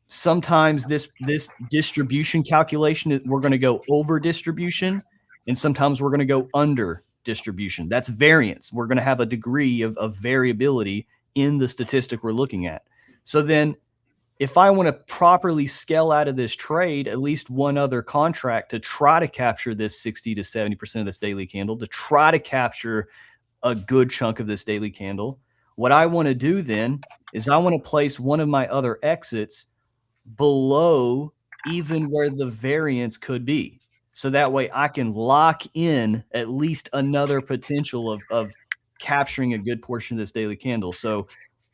sometimes this distribution calculation, we're going to go over distribution, and sometimes we're going to go under distribution. That's variance. We're going to have a degree of variability in the statistic we're looking at. So then if I want to properly scale out of this trade, at least one other contract to try to capture this 60 to 70% of this daily candle, to try to capture a good chunk of this daily candle, what I want to do then is I want to place one of my other exits below even where the variance could be. So that way I can lock in at least another potential of capturing a good portion of this daily candle. So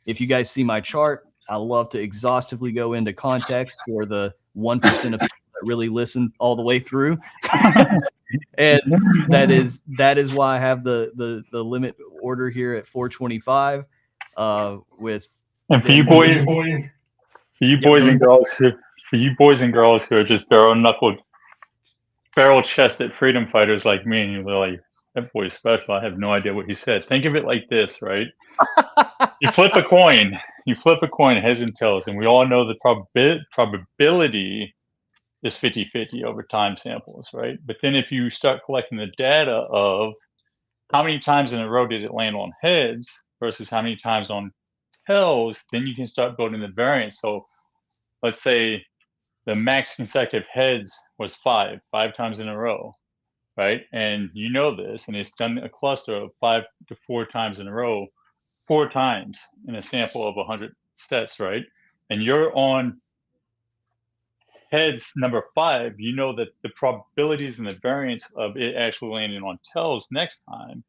if you guys see my chart, I love to exhaustively go into context for the 1% of people that really listen all the way through. And that is why I have the limit order here at 425 with. And for you boys, and girls who are just barrel chested freedom fighters like me, and you're like, that boy's special. I have no idea what he said. Think of it like this, right? You flip a coin, heads and tails, and we all know the probability is 50-50 over time samples, right? But then if you start collecting the data of how many times in a row did it land on heads versus how many times on tails, then you can start building the variance. So let's say the max consecutive heads was five times in a row, right? And you know this, and it's done a cluster of 5 to 4 times in a row, 4 times in a sample of 100 sets, right? And you're on heads number 5, you know that the probabilities and the variance of it actually landing on tails next time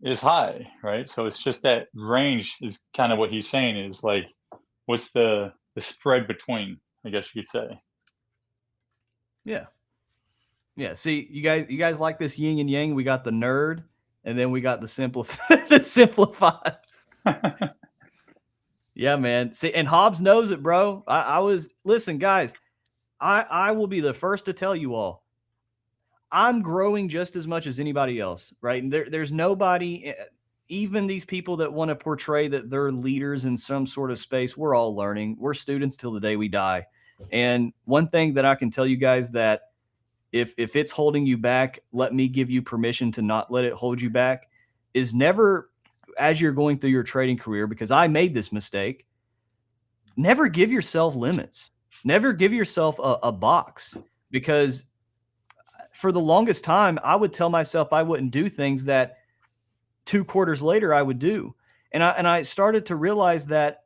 is high, right? So it's just that range is kind of what he's saying is like, what's the spread between, I guess you could say. Yeah. See, you guys like this yin and yang. We got the nerd, and then we got the simplified. Yeah, man. See, and Hobbs knows it, bro. Listen, guys, I will be the first to tell you all, I'm growing just as much as anybody else, right? And there's nobody, even these people that want to portray that they're leaders in some sort of space. We're all learning. We're students till the day we die. And one thing that I can tell you guys, that if it's holding you back, let me give you permission to not let it hold you back, is never, as you're going through your trading career, because I made this mistake, never give yourself limits. Never give yourself a box, because for the longest time, I would tell myself I wouldn't do things that 2 quarters later I would do. And I started to realize that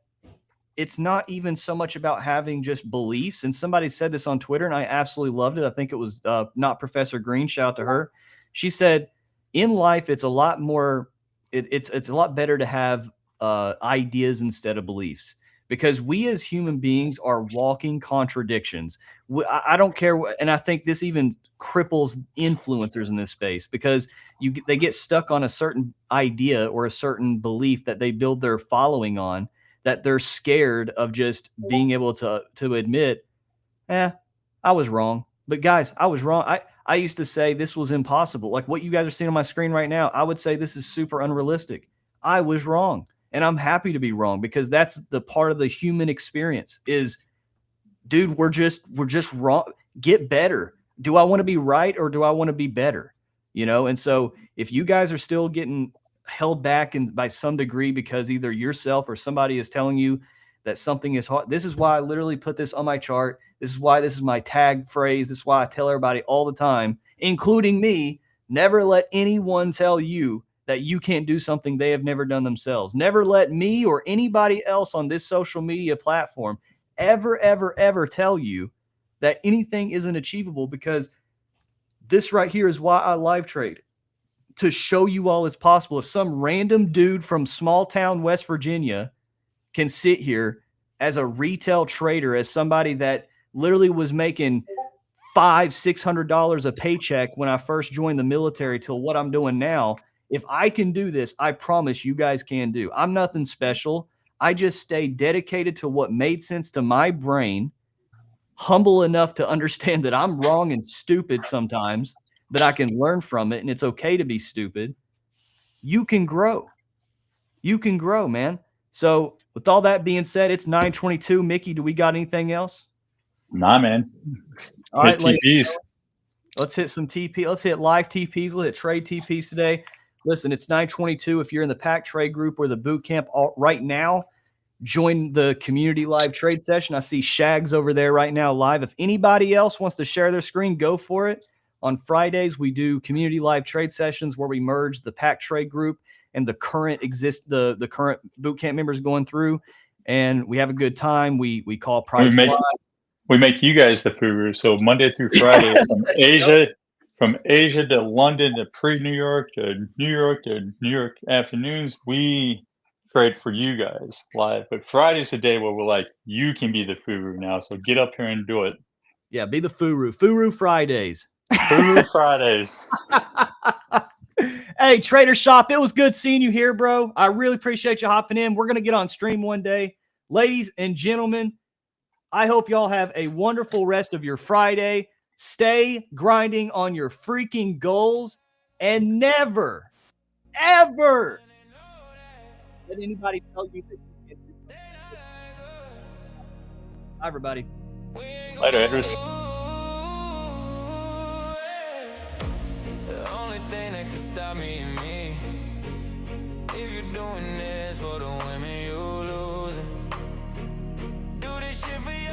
it's not even so much about having just beliefs. And somebody said this on Twitter, and I absolutely loved it. I think it was not Professor Green. Shout out to her. She said, in life, it's a lot more, it's a lot better to have ideas instead of beliefs, because we as human beings are walking contradictions. I don't care. And I think this even cripples influencers in this space, because they get stuck on a certain idea or a certain belief that they build their following on, that they're scared of just being able to admit, I was wrong. But guys, I was wrong. I used to say this was impossible. Like what you guys are seeing on my screen right now, I would say this is super unrealistic. I was wrong. And I'm happy to be wrong, because that's the part of the human experience is, dude, we're just wrong. Get better. Do I want to be right, or do I want to be better? You know? And so if you guys are still getting held back by some degree because either yourself or somebody is telling you that something is hard, this is why I literally put this on my chart. This is why this is my tag phrase. This is why I tell everybody all the time, including me, never let anyone tell you that you can't do something they have never done themselves. Never let me or anybody else on this social media platform ever tell you that anything isn't achievable, because this right here is why I live trade, to show you all it's possible. If some random dude from small town West Virginia can sit here as a retail trader, as somebody that literally was making $500-600 a paycheck when I first joined the military till what I'm doing now, if I can do this, I promise you guys can do. I'm nothing special. I just stayed dedicated to what made sense to my brain, humble enough to understand that I'm wrong and stupid sometimes, that I can learn from it, and it's okay to be stupid. You can grow. You can grow, man. So with all that being said, it's 9:22. Mickey, do we got anything else? Nah, man. All right, TPs. Let's hit some TP. Let's hit live TPs. Let's hit trade TPs today. Listen, it's 9:22. If you're in the pack trade group or the boot camp right now, join the community live trade session. I see Shags over there right now live. If anybody else wants to share their screen, go for it. On Fridays, we do community live trade sessions where we merge the pack trade group and the current the current boot camp members going through, and we have a good time. We call price live. We make you guys the Furu. So Monday through Friday, from Asia to London to pre-New York to New York afternoons, we trade for you guys live. But Friday's the day where we're like, you can be the Furu now. So get up here and do it. Yeah, be the Furu. Furu Fridays. Furu Fridays. Hey, Trader Shop, it was good seeing you here, bro. I really appreciate you hopping in. We're going to get on stream one day. Ladies and gentlemen, I hope y'all have a wonderful rest of your Friday. Stay grinding on your freaking goals, and never, ever let anybody tell you that you can't do something. Bye, everybody. Later, Andrews. The only thing that can stop me and me. If you're doing this for the women you losing, do this shit for you.